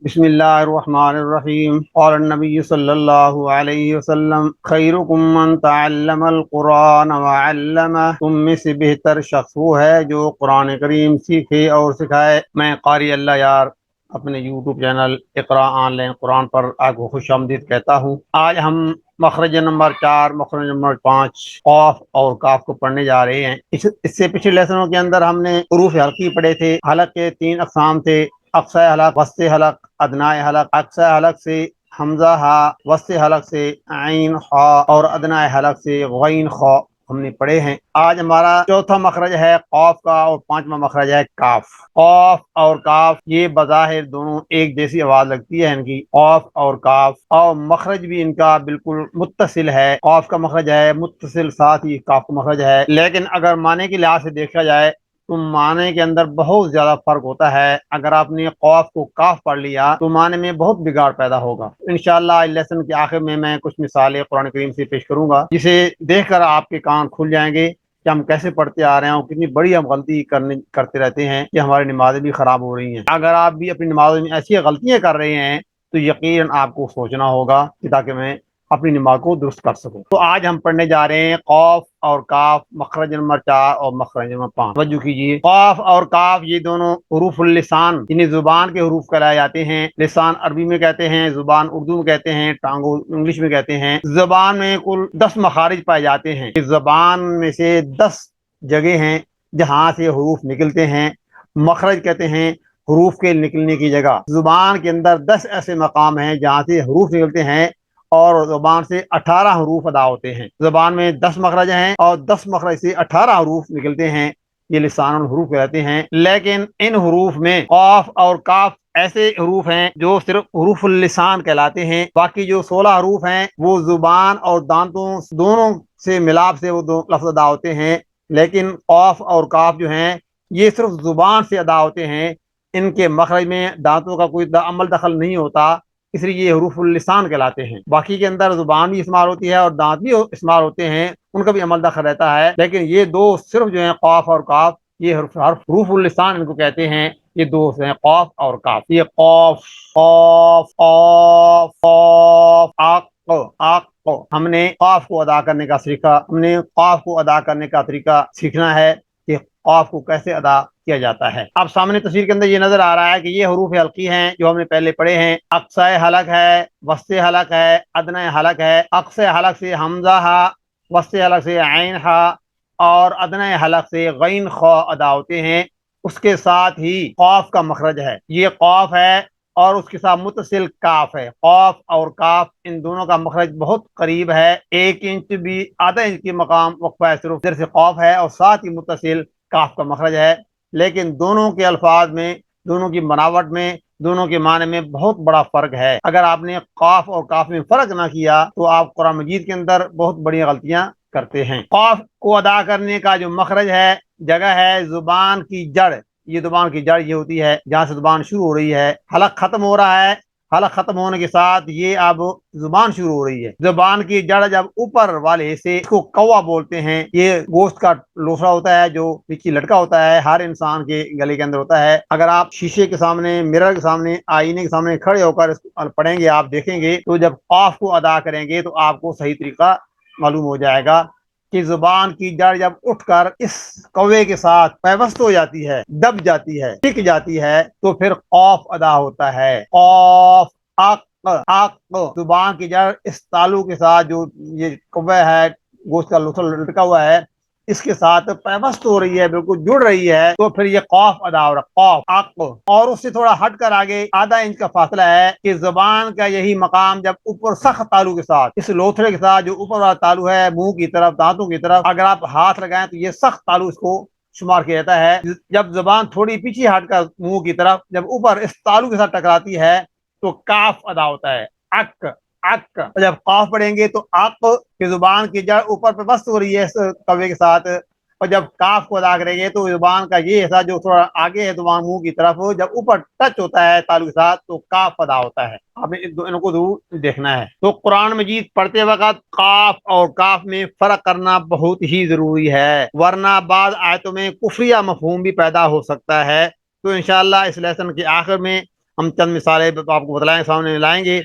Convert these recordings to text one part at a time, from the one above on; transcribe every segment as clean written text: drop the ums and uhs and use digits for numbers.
بسم اللہ الرحمن الرحیم قال النبی صلی اللہ علیہ وسلم خیرکم من تعلم القرآن وعلمہ، تم میں سے بہتر شخص وہ ہے جو قرآن کریم سیکھے اور سکھائے۔ میں قاری اللہ یار اپنے YouTube channel Iqra online Quran پر آپ کو خوش آمدید کہتا ہوں۔ آج ہم مخرج نمبر 4 مخرج نمبر 5 قاف اور کاف کو پڑھنے جا رہے ہیں۔ اس سے پچھلے لیسنوں کے اندر ہم نے حروف حلقی پڑھے تھے۔ حلق کے 3 اقسام تھے: اقصی حلق، وسط حلق، ادنائے حلق۔ اقصی حلق سے حمزہ ہا، وسط حلق سے عین خا اور ادنائے حلق سے غین خا ہم نے پڑھے ہیں۔ آج ہمارا چوتھا مخرج ہے قاف کا اور 5واں مخرج ہے کاف۔ قاف اور کاف یہ بظاہر دونوں ایک جیسی آواز لگتی ہے ان کی، قاف اور کاف، اور مخرج بھی ان کا بالکل متصل ہے۔ قاف کا مخرج ہے متصل، ساتھ ہی کاف کا مخرج ہے، لیکن اگر معنی کے لحاظ سے دیکھا جائے تو معنی کے اندر بہت زیادہ فرق ہوتا ہے۔ اگر آپ نے قاف کو کاف پڑھ لیا تو معنی میں بہت بگاڑ پیدا ہوگا۔ انشاءاللہ اس لیسن کے آخر میں کچھ مثالیں قرآن کریم سے پیش کروں گا، جسے دیکھ کر آپ کے کان کھل جائیں گے کہ ہم کیسے پڑھتے آ رہے ہیں اور کتنی بڑی ہم غلطی کرتے رہتے ہیں کہ ہماری نمازیں بھی خراب ہو رہی ہیں۔ اگر آپ بھی اپنی نمازوں میں ایسی غلطیاں کر رہے ہیں تو یقیناً آپ کو سوچنا ہوگا کہ تاکہ میں اپنی نماز کو درست کر سکوں۔ تو آج ہم پڑھنے جا رہے ہیں قاف اور کاف، مخرج نمبر 4 اور مخرج نمبر 5۔ توجہ کیجیے، قاف اور کاف یہ دونوں حروف اللسان یعنی زبان کے حروف کہلائے جاتے ہیں۔ لسان عربی میں کہتے ہیں، زبان اردو میں کہتے ہیں، ٹانگو انگلش میں کہتے ہیں۔ زبان میں کل 10 مخارج پائے جاتے ہیں۔ اس زبان میں سے 10 جگہ ہیں جہاں سے حروف نکلتے ہیں۔ مخرج کہتے ہیں حروف کے نکلنے کی جگہ۔ زبان کے اندر 10 ایسے مقام ہیں جہاں سے حروف نکلتے ہیں اور زبان سے 18 حروف ادا ہوتے ہیں۔ زبان میں 10 مخرج ہیں اور 10 مخرج سے 18 حروف نکلتے ہیں، یہ لسان الحروف کہتے ہیں۔ لیکن ان حروف میں قاف اور کاف ایسے حروف ہیں جو صرف حروف اللسان کہلاتے ہیں۔ باقی جو 16 حروف ہیں وہ زبان اور دانتوں دونوں سے ملاپ سے وہ دو لفظ ادا ہوتے ہیں، لیکن قاف اور کاف جو ہیں یہ صرف زبان سے ادا ہوتے ہیں۔ ان کے مخرج میں دانتوں کا کوئی عمل دخل نہیں ہوتا، اس لیے یہ حروف اللسان کہلاتے ہیں۔ باقی کے اندر زبان بھی استعمال ہوتی ہے اور دانت بھی استعمال ہوتے ہیں، ان کا بھی عمل دخل رہتا ہے، لیکن یہ دو صرف جو ہیں قاف اور کاف، یہ حروف اللسان ان کو کہتے ہیں۔ یہ دو ہیں قاف اور کاف۔ یہ قاف، قاف، قاف، قاف، آق، آق۔ ہم نے قاف کو ادا کرنے کا سیکھا، ہم نے قاف کو ادا کرنے کا طریقہ سیکھنا ہے کہ قاف کو کیسے ادا کیا جاتا ہے۔ اب سامنے تصویر کے اندر یہ نظر آ رہا ہے کہ یہ حروف حلقی ہیں جو ہم نے پہلے پڑھے ہیں۔ اقصی حلق ہے، وسط حلق ہے، ادنی حلق ہے۔ اقصی حلق سے حمزہ ہا، وسط حلق سے عین ہا اور ادنی حلق سے غین خا ادا ہوتے ہیں۔ اس کے ساتھ ہی قاف کا مخرج ہے، یہ قاف ہے اور اس کے ساتھ متصل کاف ہے۔ قاف اور کاف ان دونوں کا مخرج بہت قریب ہے، 1 انچ بھی آدھا انچ کی مقام وقفہ ہے صرف، ادھر سے قاف ہے اور ساتھ ہی متصل کاف کا مخرج ہے، لیکن دونوں کے الفاظ میں، دونوں کی بناوٹ میں، دونوں کے معنی میں بہت بڑا فرق ہے۔ اگر آپ نے قاف اور کاف میں فرق نہ کیا تو آپ قرآن مجید کے اندر بہت بڑی غلطیاں کرتے ہیں۔ قاف کو ادا کرنے کا جو مخرج ہے، جگہ ہے زبان کی جڑ۔ یہ زبان کی جڑ یہ ہوتی ہے جہاں سے زبان شروع ہو رہی ہے، حلق ختم ہو رہا ہے، حلق ختم ہونے کے ساتھ یہ اب زبان شروع ہو رہی ہے۔ زبان کی جڑ جب اوپر والے حصے، اس کو کوا بولتے ہیں، یہ گوشت کا لوسڑا ہوتا ہے جو نیچے لٹکا ہوتا ہے، ہر انسان کے گلے کے اندر ہوتا ہے۔ اگر آپ شیشے کے سامنے، مرر کے سامنے، آئینے کے سامنے کھڑے ہو کر اس کو پڑھیں گے، آپ دیکھیں گے تو جب قاف کو ادا کریں گے تو آپ کو صحیح طریقہ معلوم ہو جائے گا کہ زبان کی جڑ جب اٹھ کر اس کوے کے ساتھ پیوست ہو جاتی ہے، دب جاتی ہے، ٹک جاتی ہے، تو پھر قاف ادا ہوتا ہے۔ قاف، اق، اق۔ زبان کی جڑ اس تالو کے ساتھ، جو یہ کوے ہے، گوشت کا لوسا لٹکا ہوا ہے، اس کے ساتھ پیوست ہو رہی ہے، بالکل جڑ رہی ہے، تو پھر یہ قاف ادا ہو رہا ہے، قاف، اق۔ اور اس سے تھوڑا ہٹ کر آگے آدھا انچ کا فاصلہ ہے کہ زبان کا یہی مقام جب اوپر سخت تالو کے ساتھ، اس لوتھڑے کے ساتھ جو اوپر والا تالو ہے، منہ کی طرف، دانتوں کی طرف، اگر آپ ہاتھ لگائیں تو یہ سخت تالو اس کو شمار کیا جاتا ہے۔ جب زبان تھوڑی پیچھے ہٹ کر منہ کی طرف، جب اوپر اس تالو کے ساتھ ٹکراتی ہے تو کاف ادا ہوتا ہے، اک، اک۔ جب قاف پڑھیں گے تو اق کی زبان کی جڑ اوپر پہ بست ہو رہی ہے اس کوے کے ساتھ، اور جب کاف کو ادا کریں گے تو زبان کا یہ حصہ جو تھوڑا آگے ہے زبان منہ کی طرف، جب اوپر ٹچ ہوتا ہے تالو کے ساتھ تو کاف ادا ہوتا ہے۔ آپ نے ان کو ضرور دیکھنا ہے۔ تو قرآن مجید پڑھتے وقت قاف اور کاف میں فرق کرنا بہت ہی ضروری ہے، ورنہ بعض آیتوں میں کفریہ مفہوم بھی پیدا ہو سکتا ہے۔ تو انشاءاللہ اس لیسن کے آخر میں ہم چند مثالیں آپ کو بتلائیں سامنے لائیں گے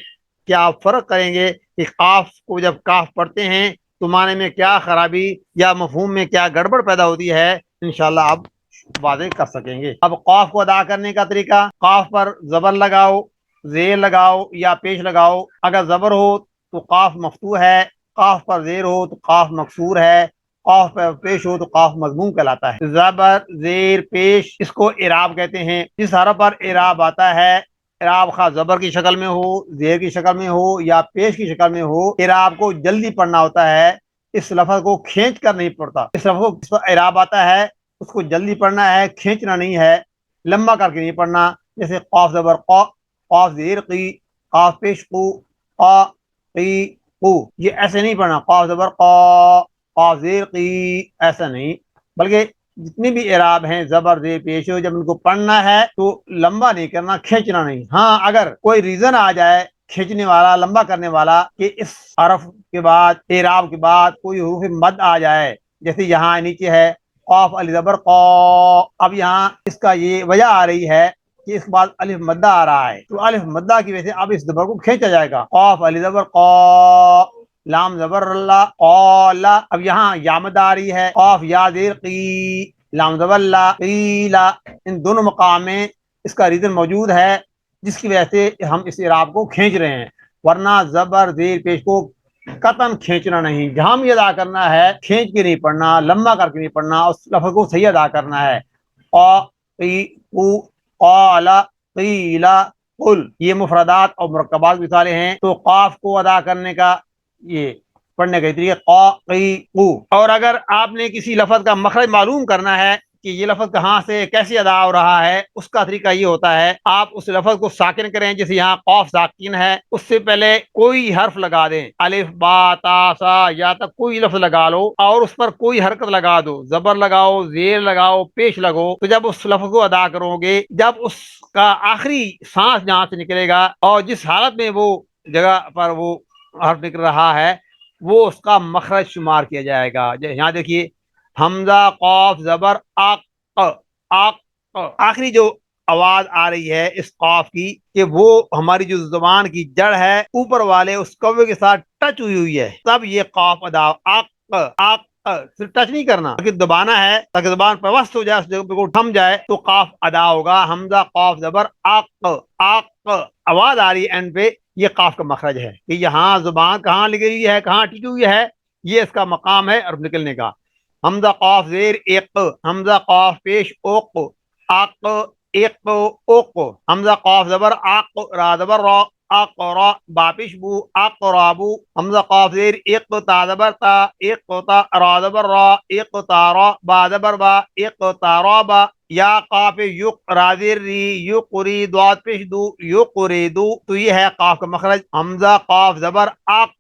کہ آپ فرق کریں گے کہ قاف کو جب کاف پڑھتے ہیں تو معنی میں کیا خرابی یا مفہوم میں کیا گڑبڑ پیدا ہوتی ہے، انشاءاللہ آپ واضح کر سکیں گے۔ اب قاف کو ادا کرنے کا طریقہ، قاف پر زبر لگاؤ، زیر لگاؤ یا پیش لگاؤ۔ اگر زبر ہو تو قاف مفتوح ہے، قاف پر زیر ہو تو قاف مکسور ہے، قاف پر پیش ہو تو قاف مضموم کہلاتا ہے۔ زبر زیر پیش اس کو اعراب کہتے ہیں۔ جس حرف پر اعراب آتا ہے، اعراب خواہ زبر کی شکل میں ہو، زیر کی شکل میں ہو یا پیش کی شکل میں ہو، اعراب کو جلدی پڑھنا ہوتا ہے، اس لفظ کو کھینچ کر نہیں پڑھتا۔ اس لفظ کو جس پر اعراب آتا ہے اس کو جلدی پڑھنا ہے، کھینچنا نہیں ہے، لمبا کر کے نہیں پڑھنا۔ جیسے قاف زبر قا، قاف زیر قی، قاف پیش قو، قا قی قو، یہ ایسے نہیں پڑھنا، قاف زبر قا، قاف زیر قی، ایسا نہیں، بلکہ جتنی بھی اعراب ہیں زبر زیر پیش ہو، جب ان کو پڑھنا ہے تو لمبا نہیں کرنا، کھینچنا نہیں۔ ہاں اگر کوئی ریزن آ جائے کھینچنے والا، لمبا کرنے والا، کہ اس حرف کے بعد، اعراب کے بعد کوئی حروف مد آ جائے، جیسے یہاں نیچے ہے قاف الف زبر قا، اب یہاں اس کا یہ وجہ آ رہی ہے کہ اس کے بعد الف مدہ آ رہا ہے، تو الف مدہ کی وجہ سے اب اس زبر کو کھینچا جائے گا۔ قاف الف زبر قا، لام زبر اللہ، قالا، اب یہاں یا مدہ آ رہی ہے، قاف یا زیر قی، لام زبر لا، قیلا، ان دونوں مقام میں اس کا ریزن موجود ہے جس کی وجہ سے ہم اس اعراب کو کھینچ رہے ہیں، ورنہ زبر زیر پیش کو قطعاً کھینچنا نہیں، جہاں بھی ادا کرنا ہے کھینچ کے نہیں پڑھنا، لمبا کر کے نہیں پڑھنا، اس لفظ کو صحیح ادا کرنا ہے۔ قا قی قو، قالا قیلا قل، یہ مفردات اور مرکبات مثالیں ہیں۔ تو قاف کو ادا کرنے کا، یہ پڑھنے کا طریقہ قا قی قو۔ اور اگر آپ نے کسی لفظ کا مخرج معلوم کرنا ہے کہ یہ لفظ کہاں سے کیسے ادا ہو رہا ہے، اس کا طریقہ یہ ہوتا ہے آپ اس لفظ کو ساکن کریں، جیسے یہاں قاف ساکن ہے، اس سے پہلے کوئی حرف لگا دیں، الف با تا سا یا تک کوئی لفظ لگا لو اور اس پر کوئی حرکت لگا دو، زبر لگاؤ، زیر لگاؤ، پیش لگو، تو جب اس لفظ کو ادا کرو گے، جب اس کا آخری سانس جہاں سے نکلے گا اور جس حالت میں وہ جگہ پر وہ حرف نکل رہا ہے، وہ اس کا مخرج شمار کیا جائے گا۔ یہاں دیکھیے حمزہ قاف زبر آق، آق، آخری جو آواز آ رہی ہے اس قاف کی، کہ وہ ہماری جو زبان کی جڑ ہے اوپر والے اس کوے کے ساتھ ٹچ ہوئی ہے، تب یہ قاف ادا، آق، آق، صرف ٹچ نہیں کرنا بلکہ دبانا ہے تاکہ زبان پر وسط ہو جائے، اس جگہ پہ تھم جائے تو قاف ادا ہوگا۔ حمزہ قاف زبر آق، آق، آواز آ رہی ہے اینڈ پہ، یہ قاف کا مخرج ہے کہ یہاں زبان کہاں لگی ہوئی ہے، کہاں ٹکی ہوئی ہے، یہ اس کا مقام ہے اور نکلنے کا۔ حمزہ قاف زیر ایک، حمزہ قاف پیش اوق، آق ایک اوق، حمزہ قاف زبر آق، را زبر را، اقرا، با پیش بو، اقرابو، حمزہ قاف زیر ایک تا زبر تا، ایک تا، را زبر را، ایک تارا، با زبر با، ایک تارابا، یا قاف یق، را زیر ری، یقری، دواد پیش دو، یقریدو، تو یہ ہے قاف کا مخرج حمزہ قاف زبر آق۔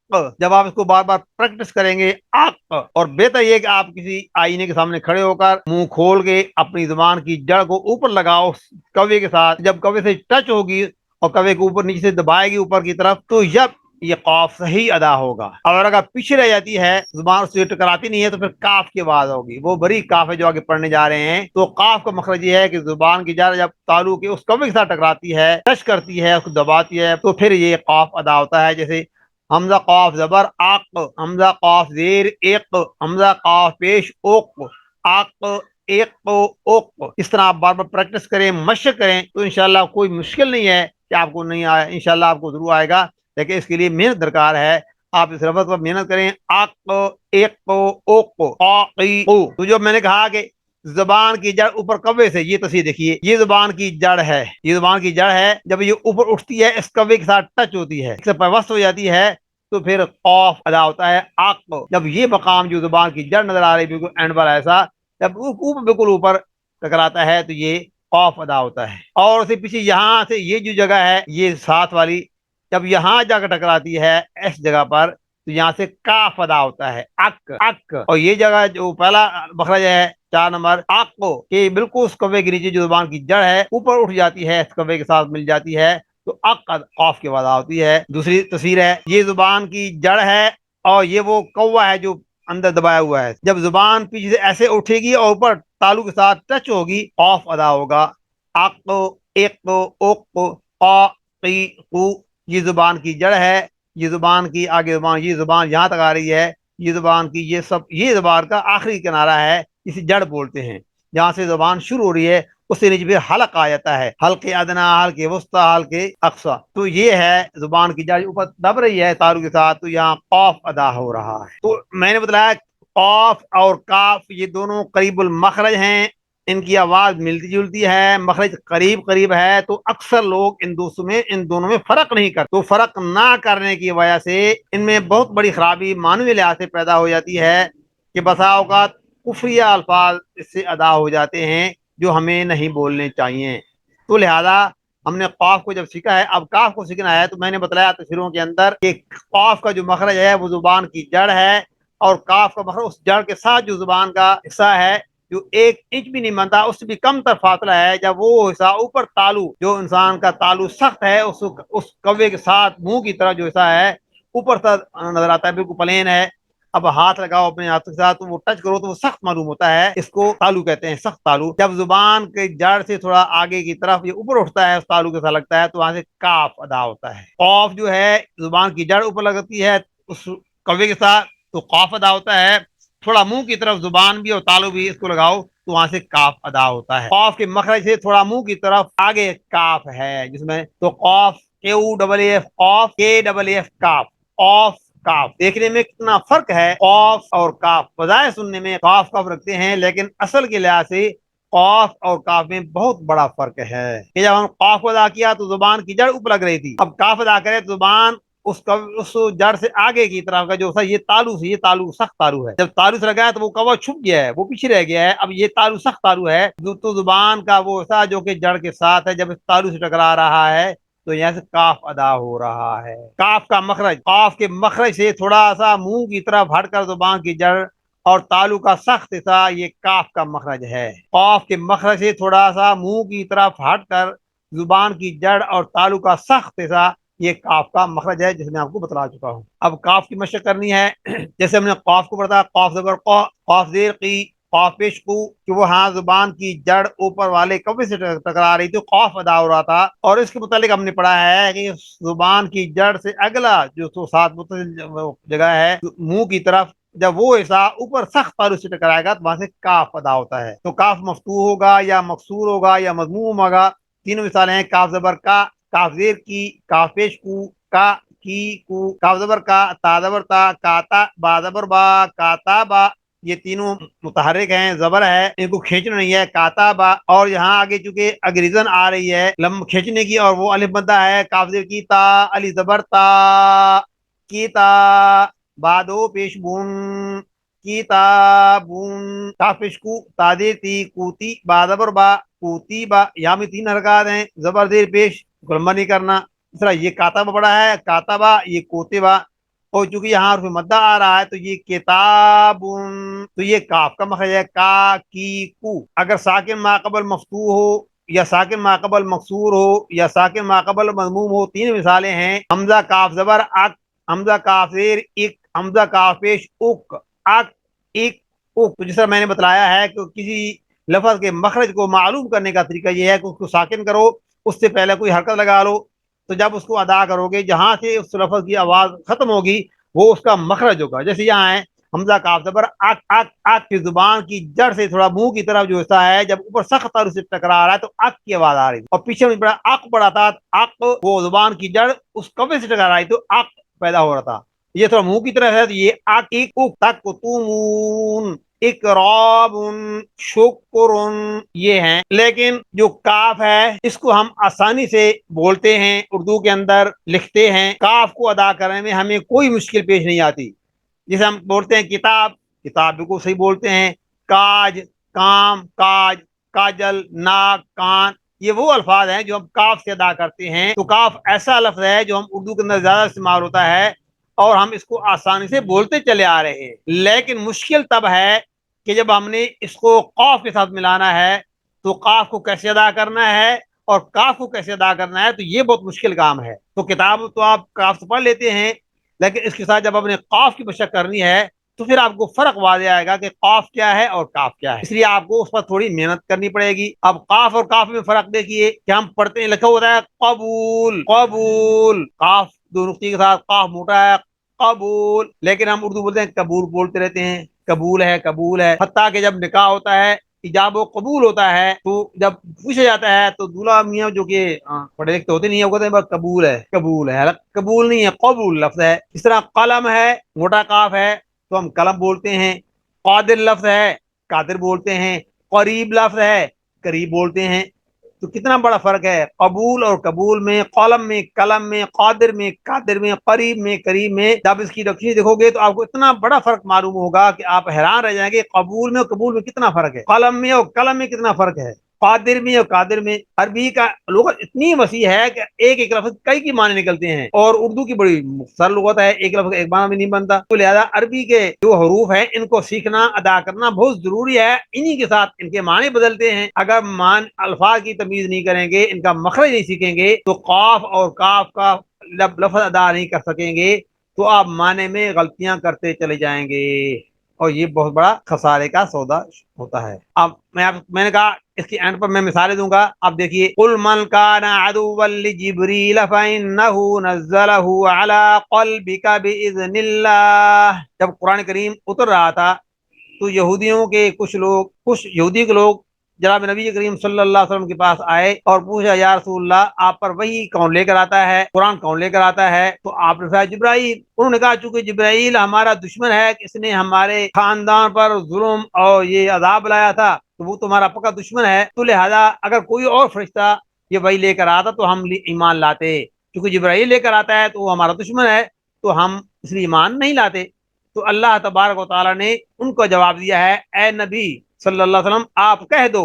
جب آپ اس کو بار بار پریکٹس کریں گے آق، اور بہتر یہ کہ آپ کسی آئینے کے سامنے کھڑے ہو کر منہ کھول کے اپنی زبان کی جڑ کو اوپر لگاؤ کوے کے ساتھ، جب کوے سے ٹچ ہوگی اور کوے کو اوپر نیچے سے دبائے گی اوپر کی طرف، تو جب یہ قاف صحیح ادا ہوگا۔ اور اگر پیچھے رہ جاتی ہے، زبان اس سے ٹکراتی نہیں ہے، تو پھر کاف کی آواز ہوگی، وہ بڑی کاف ہے جو آگے پڑھنے جا رہے ہیں۔ تو قاف کا مخرج یہ ہے کہ زبان کی جڑ جب تالو کے اس کوے کے ساتھ ٹکراتی ہے، ٹچ کرتی ہے، اس کو دباتی ہے، تو پھر یہ قاف ادا ہوتا ہے۔ جیسے حمزہ قاف زبر آق، حمزہ قاف زیر ایک، حمزہ قاف پیش اوق، آق ایک اوق۔ اس طرح آپ بار بار پریکٹس کریں، مشق کریں، تو انشاءاللہ کوئی مشکل نہیں ہے کہ آپ کو نہیں آئے، انشاءاللہ آپ کو ضرور آئے گا، لیکن اس کے لیے محنت درکار ہے۔ آپ اس لفظ پر محنت کریں، آق ایک اوق، قاقی قو۔ تو جو میں نے کہا کہ زبان کی جڑ اوپر کوے سے، یہ تصویر دیکھیے، یہ زبان کی جڑ ہے، یہ زبان کی جڑ ہے، جب یہ اوپر اٹھتی ہے اس کوے کے ساتھ ٹچ ہوتی ہے، اس سے پیوست ہو جاتی ہے، تو پھر قاف ادا ہوتا ہے آق۔ جب یہ مقام جو زبان کی جڑ نظر آ رہی بالکل اینڈ پر ایسا، جب اوپر بالکل اوپر ٹکراتا ہے تو یہ قاف ادا ہوتا ہے۔ اور اسے پیچھے یہاں سے یہ جو جگہ ہے یہ ساتھ والی، جب یہاں جا کر ٹکراتی ہے اس جگہ پر، تو یہاں سے کاف ادا ہوتا ہے، اک، اک۔ اور یہ جگہ جو پہلا مخرج ہے 4 نمبر آق کو، کہ بالکل اس کوے کے نیچے جو زبان کی جڑ ہے اوپر اٹھ جاتی ہے، اس کوے کے ساتھ مل جاتی ہے، تو اق قاف کی آواز ہوتی ہے۔ دوسری تصویر ہے، یہ زبان کی جڑ ہے اور یہ وہ کوا ہے جو اندر دبایا ہوا ہے، جب زبان پیچھے سے ایسے اٹھے گی اور اوپر تالو کے ساتھ ٹچ ہوگی، قاف ادا ہوگا، اق ایک اوق قا قی قو، یہ زبان کی جڑ ہے، یہ زبان کی آگے زبان، یہ زبان یہاں تک آ رہی ہے، یہ زبان کی یہ سب، یہ زبان کا آخری کنارہ ہے، اسے جڑ بولتے ہیں۔ جہاں سے زبان شروع ہو رہی ہے اس سے نیچے پھر حلق آ جاتا ہے، حلق ادنا، حلق وسطی، حلق اقصی، تو یہ ہے زبان کی جڑ اوپر دب رہی ہے تارو کے ساتھ، تو یہاں قاف ادا ہو رہا ہے۔ تو میں نے بتلایا قاف اور کاف یہ دونوں قریب المخرج ہیں، ان کی آواز ملتی جلتی ہے، مخرج قریب قریب ہے، تو اکثر لوگ ان دونوں میں فرق نہیں کرتے، تو فرق نہ کرنے کی وجہ سے ان میں بہت بڑی خرابی معنوی لحاظ سے پیدا ہو جاتی ہے کہ بسا اوقات کفریہ الفاظ اس سے ادا ہو جاتے ہیں جو ہمیں نہیں بولنے چاہیے۔ تو لہذا ہم نے قاف کو جب سیکھا ہے، اب کاف کو سیکھنا ہے، تو میں نے بتلایا تفسیروں کے اندر کہ قاف کا جو مخرج ہے وہ زبان کی جڑ ہے، اور کاف کا مخرج اس جڑ کے ساتھ جو زبان کا حصہ ہے جو 1 انچ بھی نہیں بنتا، اس سے بھی کم تر فاصلہ ہے، جب وہ حصہ اوپر تالو، جو انسان کا تالو سخت ہے، اس کوے کے ساتھ منہ کی طرف جو حصہ ہے اوپر تک نظر آتا ہے، بالکل پلین ہے، اب ہاتھ لگاؤ اپنے ہاتھ کے ساتھ تو وہ ٹچ کرو تو وہ سخت معلوم ہوتا ہے، اس کو تالو کہتے ہیں، سخت تالو۔ جب زبان کے جڑ سے تھوڑا آگے کی طرف یہ اوپر اٹھتا ہے، اس تالو کے ساتھ لگتا ہے، تو وہاں سے کاف ادا ہوتا ہے۔ قاف جو ہے زبان کی جڑ اوپر لگتی ہے اس کوے کے ساتھ، تو قاف ادا ہوتا ہے، تھوڑا منہ کی طرف زبان بھی اور تالو بھی اس کو لگاؤ تو وہاں سے کاف ادا ہوتا ہے۔ قاف کے مخرج سے تھوڑا منہ کی طرف آگے کاف ہے جس میں، تو قاف قاف کاف، قاف کاف، دیکھنے میں کتنا فرق ہے قاف اور کاف، بظاہر سننے میں قاف کاف رکھتے ہیں لیکن اصل کے لحاظ سے قاف اور کاف میں بہت بڑا فرق ہے کہ جب ہم قاف ادا کیا تو زبان کی جڑ اوپر لگ رہی تھی، اب کاف ادا کرے تو زبان اس جڑ سے آگے کی طرف کا جو یہ تالو سے، یہ تالو سخت تالو ہے، جب تالو سے لگا ہے تو وہ کوا چھپ گیا ہے، وہ پیچھے رہ گیا ہے، اب یہ تالو سخت تالو ہے، تو زبان کا وہ حصہ جو کہ جڑ کے ساتھ ہے، جب اس تالو سے ٹکرا رہا ہے تو یہاں سے کاف ادا ہو رہا ہے۔ کاف کا مخرج، قاف کے مخرج سے تھوڑا سا منہ کی طرف ہٹ کر زبان کی جڑ اور تالو کا سخت حصہ، یہ کاف کا مخرج ہے۔ قاف کے مخرج سے تھوڑا سا منہ کی طرف ہٹ کر زبان کی جڑ اور تالو کا سخت حصہ، یہ کاف کا مخرج ہے، جس میں آپ کو بتلا چکا ہوں۔ اب کاف کی مشق کرنی ہے، جیسے ہم نے قاف کو پڑھا، قاف زبر قا، قاف زیر قی، قاف پیش قو، کہ وہ ہاں زبان کی جڑ اوپر والے کوے سے ٹکرا رہی تھی، قاف ادا ہو رہا تھا، اور اس کے متعلق ہم نے پڑھا ہے کہ زبان کی جڑ سے اگلا جو تو ساتھ جگہ ہے منہ کی طرف، جب وہ حصہ اوپر سخت پر اس سے ٹکرائے گا تو وہاں سے کاف ادا ہوتا ہے، تو کاف مفتوح ہوگا یا مکسور ہوگا یا مضموم ہوگا۔ تینوں مثالیں ہیں، کاف زبر کا، کاف زیر کی، کاف پیش کو، کا کی کو، کاف زبر کا، تا زبر تا، کاتا، با زبر با، کاتا با، یہ تینوں متحرک ہیں، زبر ہے، ان کو کھینچنا نہیں ہے، کاتا با، اور یہاں آگے چونکہ اگریزن آ رہی ہے لم کھینچنے کی، اور وہ الف مدہ ہے، کاف زیر کی تا، علی زبر تا، کی تا، بادو پیش بون، کتابون، کاف پیش کو، تا زیر تی، کوتی، با زبر با، کوتی با، یہاں بھی 3 حرکات ہیں، زبر زیر پیش، گلمہ نہیں کرنا، اس طرح یہ کاتبہ پڑا ہے، کاتبہ، یہ کوتبہ، اور چونکہ یہاں حرف مدہ آ رہا ہے تو یہ کتاب، تو یہ کاف کا مخرج ہے، کا کی کو۔ اگر ساکن ماقبل مفتوح ہو یا ساکن ماقبل مکسور ہو یا ساکن ماقبل مضموم ہو، 3 مثالیں ہیں، حمزہ کاف زبر اک، حمزہ کاف زیر اک، حمزہ کاف پیش اک، اک، اک، اک۔ تو جس طرح میں نے بتلایا ہے کہ کسی لفظ کے مخرج کو معلوم کرنے کا طریقہ یہ ہے کہ اس کو ساکن کرو، اس سے پہلے کوئی حرکت لگا لو، تو جب اس کو ادا کرو گے جہاں سے اس لفظ کی آواز ختم ہوگی وہ اس کا مخرج ہوگا۔ جیسے یہاں ہے حمزہ کاف زبر اک، اک، اک، کی زبان کی جڑ سے تھوڑا منہ کی طرف جو حصہ ہے جب اوپر سخت اور اسے ٹکرا رہا ہے تو اک کی آواز آ رہی ہے، اور پیچھے میں بڑا اک پڑا تھا، اک، وہ زبان کی جڑ اس کوے سے ٹکرا رہی تو اک پیدا ہو رہا تھا، یہ تھوڑا منہ کی طرف ہے تو یہ اک، ایک، اک، تک، تمون، اقراب، شکر، یہ ہیں۔ لیکن جو کاف ہے اس کو ہم آسانی سے بولتے ہیں، اردو کے اندر لکھتے ہیں، کاف کو ادا کرنے میں ہمیں کوئی مشکل پیش نہیں آتی، جسے ہم بولتے ہیں کتاب، کتاب بالکل صحیح بولتے ہیں، کاج، کام، کاج، کاجل، ناک، کان، یہ وہ الفاظ ہیں جو ہم کاف سے ادا کرتے ہیں، تو کاف ایسا لفظ ہے جو ہم اردو کے اندر زیادہ استعمال ہوتا ہے اور ہم اس کو آسانی سے بولتے چلے آ رہے ہیں، لیکن مشکل تب ہے کہ جب ہم نے اس کو قاف کے ساتھ ملانا ہے تو قاف کو کیسے ادا کرنا ہے اور کاف کو کیسے ادا کرنا ہے، تو یہ بہت مشکل کام ہے۔ تو کتاب تو آپ کاف سے پڑھ لیتے ہیں، لیکن اس کے ساتھ جب آپ نے قاف کی مشق کرنی ہے تو پھر آپ کو فرق واضح آئے گا کہ قاف کیا ہے اور کاف کیا ہے، اس لیے آپ کو اس پر تھوڑی محنت کرنی پڑے گی۔ اب قاف اور کاف میں فرق دیکھیے کہ ہم پڑھتے ہیں، لکھا ہوتا ہے قبول، قبول، کاف دو نقطے کے ساتھ، قاف موٹا ہے، قبول، لیکن ہم اردو بولتے ہیں قبول، بولتے رہتے ہیں قبول ہے، قبول ہے، حتیٰ کہ جب نکاح ہوتا ہے، ایجاب و قبول ہوتا ہے، تو جب پوچھا جاتا ہے تو دولہا میاں جو کہ پڑھے لکھتے ہوتے نہیں ہیں، وہ کہتے ہیں بس قبول ہے، قبول ہے، حالانکہ قبول نہیں ہے، قبول لفظ ہے۔ اس طرح قلم ہے، موٹا کاف ہے تو ہم قلم بولتے ہیں، قادر لفظ ہے، قادر بولتے ہیں، قریب لفظ ہے، قریب بولتے ہیں۔ تو کتنا بڑا فرق ہے قبول اور قبول میں، قلم میں، قلم میں، قادر میں، قادر میں، قریب میں، قریب میں۔ جب اس کی تفصیل دیکھو گے تو آپ کو اتنا بڑا فرق معلوم ہوگا کہ آپ حیران رہ جائیں گے، قبول میں اور قبول میں کتنا فرق ہے، قلم میں اور قلم میں کتنا فرق ہے، قادر میں اور قادر میں۔ عربی کا لغت اتنی وسیع ہے کہ ایک ایک لفظ کئی کی معنی نکلتے ہیں، اور اردو کی بڑی مختصر لغت ہے، ایک لفظ ایک معنی بھی نہیں بنتا۔ تو لہذا عربی کے جو حروف ہیں ان کو سیکھنا، ادا کرنا بہت ضروری ہے، انہی کے ساتھ ان کے معنی بدلتے ہیں۔ اگر الفاظ کی تمیز نہیں کریں گے، ان کا مخرج نہیں سیکھیں گے، تو قاف اور کاف کا لفظ ادا نہیں کر سکیں گے، تو آپ معنی میں غلطیاں کرتے چلے جائیں گے، اور یہ بہت بڑا خسارے کا سودا ہوتا ہے۔ اب میں نے کہا اس کی اینڈ پر میں مثالیں دوں گا، اب دیکھیے، قل من کان عدوا لجبریل فانہ نزلہ علی قلبک باذن اللہ۔ جب قرآن کریم اتر رہا تھا تو یہودیوں کے کچھ یہودی کے لوگ جناب نبی کریم صلی اللہ علیہ وسلم کے پاس آئے اور پوچھا، یا رسول اللہ، آپ پر وحی کون لے کر آتا ہے، قرآن کون لے کر آتا ہے؟ تو آپ نے کہا جبرائیل۔ انہوں نے کہا چونکہ جبرائیل ہمارا دشمن ہے، اس نے ہمارے خاندان پر ظلم اور یہ عذاب لایا تھا، تو وہ تمہارا پکا دشمن ہے، تو لہذا اگر کوئی اور فرشتہ یہ وحی لے کر آتا تو ہم ایمان لاتے، کیونکہ جبرائیل لے کر آتا ہے تو وہ ہمارا دشمن ہے، تو ہم اس لیے ایمان نہیں لاتے۔ تو اللہ تبارک و تعالیٰ نے ان کو جواب دیا ہے، اے نبی صلی اللہ علیہ وسلم، آپ کہہ دو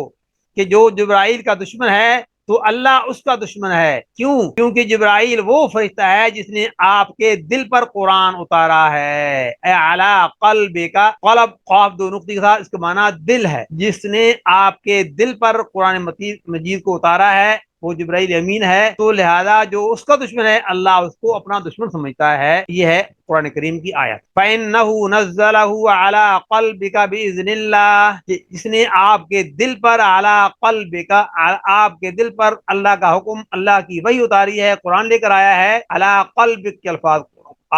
کہ جو جبرائیل کا دشمن ہے تو اللہ اس کا دشمن ہے۔ کیوں؟ کیونکہ جبرائیل وہ فرشتہ ہے جس نے آپ کے دل پر قرآن اتارا ہے، اے علی قلبک، قلب قاف دو نقطے کے ساتھ، اس کا معنی دل ہے، جس نے آپ کے دل پر قرآن مجید کو اتارا ہے وہ جبرائیل امین ہے، تو لہذا جو اس کا دشمن ہے اللہ اس کو اپنا دشمن سمجھتا ہے۔ یہ ہے قرآن کریم کی آیت، فَإِنَّهُ نَزَّلَهُ عَلَىٰ قَلْبِكَ بِإِذْنِ اللَّهِ، جس نے آپ کے دل پر، عَلَىٰ قَلْبِكَ، آپ کے دل پر اللہ کا حکم، اللہ کی وحی اتاری ہے، قرآن لے کر آیا ہے، عَلَىٰ قَلْبِكَ کے الفاظ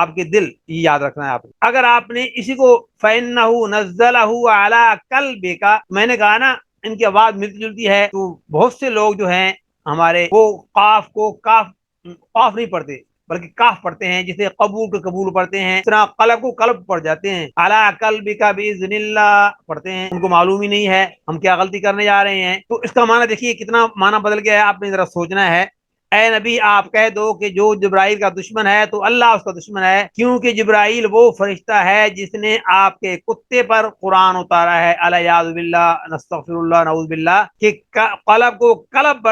آپ کے دل، یہ یاد رکھنا ہے آپ۔ اگر آپ نے اسی کو فَإِنَّهُ نَزَّلَهُ عَلَىٰ قَلْبِكَ، میں نے کہا نا ان کی آواز ملتی جلتی ہے، تو بہت سے لوگ جو ہیں ہمارے وہ قاف کو قاف نہیں پڑھتے بلکہ کاف پڑھتے ہیں، جسے قبول کو قبول پڑھتے ہیں، اس طرح قلب کو قلب پڑھ جاتے ہیں، علی قلبک باذن اللہ پڑھتے ہیں، ان کو معلوم ہی نہیں ہے ہم کیا غلطی کرنے جا رہے ہیں۔ تو اس کا معنی دیکھیے کتنا معنی بدل گیا ہے، آپ نے ذرا سوچنا ہے۔ اے نبی آپ کہہ دو کہ جو جبرائیل کا دشمن ہے تو اللہ اس کا دشمن ہے، کیونکہ جبرائیل وہ فرشتہ ہے جس نے آپ کے کتے پر قرآن اتارا ہے، الیاذ باللہ، نستغفر اللہ، نعوذ باللہ، کہ قلب کو قلب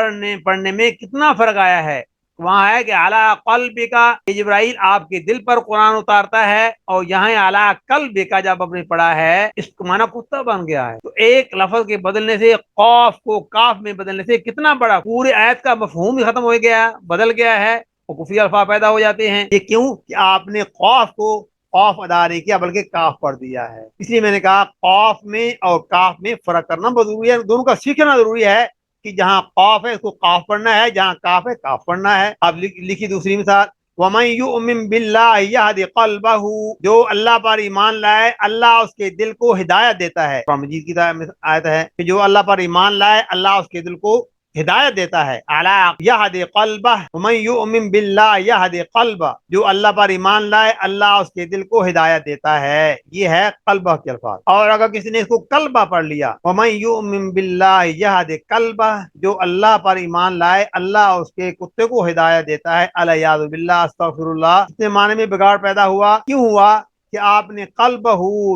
پڑھنے میں کتنا فرق آیا ہے۔ وہاں ہے کہ اعلیٰ قلبک کا جبرائیل آپ کے دل پر قرآن اتارتا ہے، اور یہاں اعلیٰ قلبک کا جب آپ نے پڑھا ہے اس کا معنی کتا بن گیا ہے۔ تو ایک لفظ کے بدلنے سے، قاف کو کاف میں بدلنے سے کتنا بڑا پورے آیت کا مفہوم ہی ختم ہو گیا، بدل گیا ہے، کفری الفاظ پیدا ہو جاتے ہیں۔ یہ کیوں کہ آپ نے قاف کو قاف ادا نہیں کیا بلکہ کاف پڑھ دیا ہے۔ اس لیے میں نے کہا قاف میں اور کاف میں فرق کرنا بہت ضروری ہے، دونوں کا سیکھنا ضروری ہے، کہ جہاں قاف ہے اس کو قاف پڑھنا ہے، جہاں کاف ہے کاف پڑھنا ہے۔ اب لکھی دوسری مثال، وَمَن يُؤْمِن بِاللَّهِ يَهْدِ قَلْبَهُ، جو اللہ پر ایمان لائے اللہ اس کے دل کو ہدایت دیتا ہے۔ قرآن مجید کی آیت ہے کہ جو اللہ پر ایمان لائے اللہ اس کے دل کو ہدایت دیتا ہے، اعلیٰ یہد قلبہ، ومن یؤمن باللہ یہد قلبہ، جو اللہ پر ایمان لائے اللہ اس کے دل کو ہدایت دیتا ہے۔ یہ ہے قلبہ کے الفاظ، اور اگر کسی نے اس کو قلبہ پڑھ لیا، ومن یؤمن باللہ یہد قلبہ، جو اللہ پر ایمان لائے اللہ اس کے کتے کو ہدایت دیتا ہے، الیاذ باللہ، استغفر اللہ، اس کے معنی میں بگاڑ پیدا ہوا۔ کیوں ہوا؟ کہ آپ نے قلبہ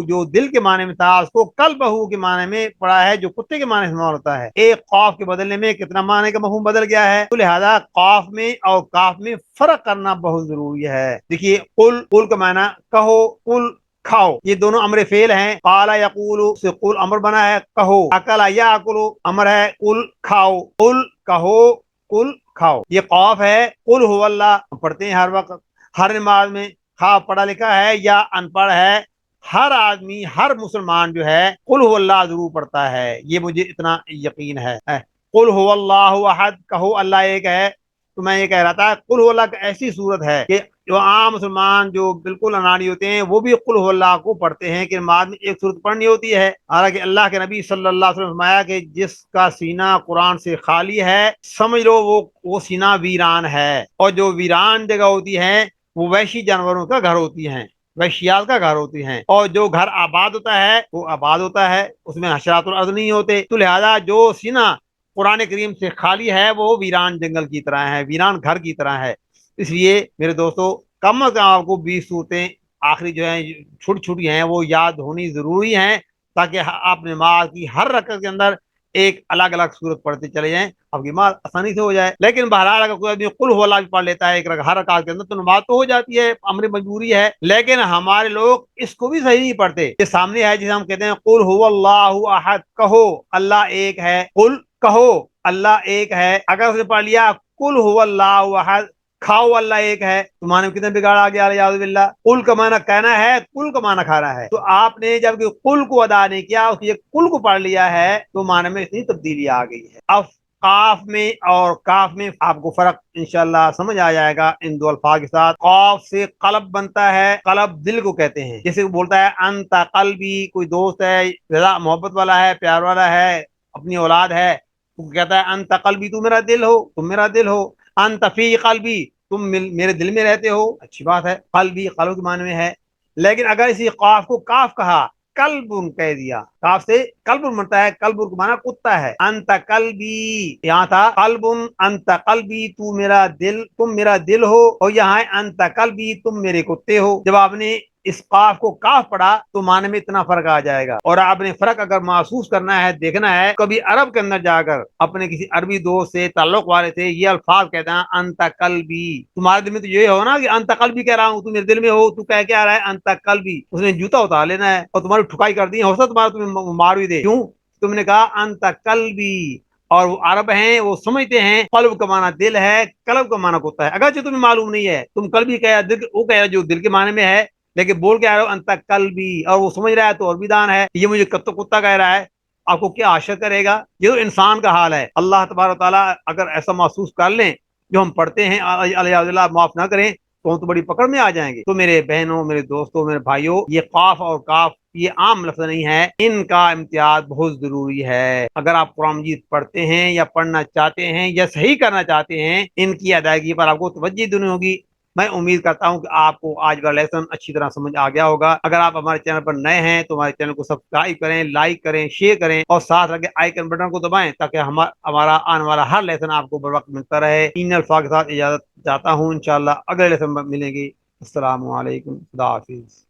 جو دل کے معنی میں تھا اس کو قلبہ کے معنی میں پڑھا ہے، جو کتے کے معنی سے ہوتا ہے۔ ایک قاف کے بدلنے میں کتنا معنی کا مفہوم بدل گیا ہے، تو لہذا قاف میں اور کاف میں فرق کرنا بہت ضروری ہے۔ دیکھیے قل کا معنی کہو، قل کھاؤ، یہ دونوں امر فعل ہیں، قال یقول سے قل امر بنا ہے کہو، اکل یاکل امر ہے قل کھاؤ، قل کہو، قل کھاؤ۔ یہ قاف ہے، قل هو اللہ پڑھتے ہیں ہر وقت، ہر نماز میں، خواہ پڑھا لکھا ہے یا ان پڑھ ہے، ہر آدمی ہر مسلمان جو ہے قل هو اللہ ضرور پڑھتا ہے، یہ مجھے اتنا یقین ہے۔ قل هو اللہ احد، کہو اللہ ایک ہے۔ تو میں یہ کہہ رہا تھا قل هو اللہ ایسی صورت ہے کہ جو عام مسلمان جو بالکل انانی ہوتے ہیں وہ بھی قل هو اللہ کو پڑھتے ہیں کہ بعد میں ایک صورت پڑھنی ہوتی ہے۔ حالانکہ اللہ کے نبی صلی اللہ علیہ وسلم نے فرمایا کہ جس کا سینہ قرآن سے خالی ہے سمجھ لو وہ سینہ ویران ہے، اور جو ویران جگہ ہوتی ہے وہ وحشی جانوروں کا گھر ہوتی ہیں، وحشیات کا گھر ہوتی ہیں، اور جو گھر آباد ہوتا ہے وہ آباد ہوتا ہے، اس میں حشرات الارض نہیں ہوتے۔ تو لہذا جو سینہ قرآن کریم سے خالی ہے وہ ویران جنگل کی طرح ہے، ویران گھر کی طرح ہے۔ اس لیے میرے دوستو کم از کم آپ کو 20 صورتیں آخری جو ہیں چھوٹی چھوٹی ہیں وہ یاد ہونی ضروری ہیں، تاکہ آپ نماز کی ہر رکعت کے اندر ایک الگ الگ صورت پڑھتے چلے جائیں، آپ کی نماز آسانی سے ہو جائے۔ لیکن بہرحال اگر کوئی آدمی قل هو اللہ بھی پڑھ لیتا ہے ہر رکعت کے اندر تو نماز تو ہو جاتی ہے، امر مجبوری ہے۔ لیکن ہمارے لوگ اس کو بھی صحیح نہیں پڑھتے۔ یہ سامنے ہے جسے ہم کہتے ہیں قل هو اللہ احد، کہو اللہ ایک ہے، قل کہو اللہ ایک ہے۔ اگر اس نے پڑھ لیا قل هو اللہ احد، کھاؤ اللہ ایک ہے، تو معنی کتنا بگاڑ آ گیا، الیاذ باللہ۔ قل کا معنی کہنا ہے، قل کا معنی کھانا ہے۔ تو آپ نے جب کہ قل کو ادا نہیں کیا، اس یہ قل کو پڑھ لیا ہے، تو معنی میں اتنی تبدیلی آ گئی ہے۔ اب قاف میں اور کاف میں آپ کو فرق انشاءاللہ سمجھ آ جائے گا ان دو الفاظ کے ساتھ۔ قاف سے قلب بنتا ہے، قلب دل کو کہتے ہیں، جیسے وہ بولتا ہے انت قلبی، کوئی دوست ہے زیادہ محبت والا ہے، پیار والا ہے، اپنی اولاد ہے، وہ کہتا ہے انت قلبی، تو میرا دل ہو، تم میرا دل ہو، انت فی قلبی، تم میرے دل میں رہتے ہو، اچھی بات ہے، قلبی قلب کے معنی میں ہے۔ لیکن اگر اسی قاف کو کاف کہا، قلب کہہ دیا، کاف سے قلب بنتا ہے، قلب کا معنی کتا ہے، انت قلبی، یہاں تھا قلب، انت قلبی، تو میرا دل، تم میرا دل ہو، اور یہاں ہے انت قلبی، تم میرے کتے ہو۔ جب آپ نے اس قاف کو کاف پڑھا تو معنی میں اتنا فرق آ جائے گا۔ اور آپ نے فرق اگر محسوس کرنا ہے، دیکھنا ہے، کبھی عرب کے اندر جا کر اپنے کسی عربی دوست سے تعلق والے سے یہ الفاظ کہتے ہیں انت قلبی، تمہارے دل میں تو یہ ہو نا کہ انت قلبی کہہ رہا ہوں، تو میرے دل میں ہو، تو کہہ کے آ رہا ہے انت قلبی، اس نے جوتا اتار لینا ہے اور تمہاری ٹھکائی کر دی ہے، ہو سکتا تمہارا تمہیں مار بھی دے، کیوں؟ تم نے کہا انت قلبی، اور وہ عرب ہیں وہ سمجھتے ہیں قلب کا معنی دل ہے، قلب کا معنی ہوتا ہے، اگرچہ تمہیں معلوم نہیں ہے، تم قلبی کہہ دل، وہ کہہ جو دل کے معنی میں ہے، لیکن بول کے آ رہے ہو انت قلبی، اور وہ سمجھ رہا ہے تو اور بھی دان ہے، یہ مجھے کتا کہہ رہا ہے، آپ کو کیا عاشق کرے گا؟ یہ تو انسان کا حال ہے۔ اللہ تبارک تعالیٰ اگر ایسا محسوس کر لیں جو ہم پڑھتے ہیں، اللہ معاف نہ کریں، تو ہم تو بڑی پکڑ میں آ جائیں گے۔ تو میرے بہنوں، میرے دوستوں، میرے بھائیوں، یہ قاف اور کاف یہ عام لفظ نہیں ہے، ان کا امتیاز بہت ضروری ہے۔ اگر آپ قرآن مجید پڑھتے ہیں یا پڑھنا چاہتے ہیں یا صحیح کرنا چاہتے ہیں، ان کی ادائیگی پر آپ کو توجہ دینی ہوگی۔ میں امید کرتا ہوں کہ آپ کو آج کا لیسن اچھی طرح سمجھ آ گیا ہوگا۔ اگر آپ ہمارے چینل پر نئے ہیں تو ہمارے چینل کو سبسکرائب کریں، لائک کریں، شیئر کریں، اور ساتھ رکھے آئیکن بٹن کو دبائیں تاکہ ہمارا آنے والا ہر لیسن آپ کو بر وقت ملتا رہے۔ ان الفاظ کے ساتھ اجازت چاہتا ہوں، انشاءاللہ اگلے لیسن میں ملیں گے۔ السلام علیکم، خدا حافظ۔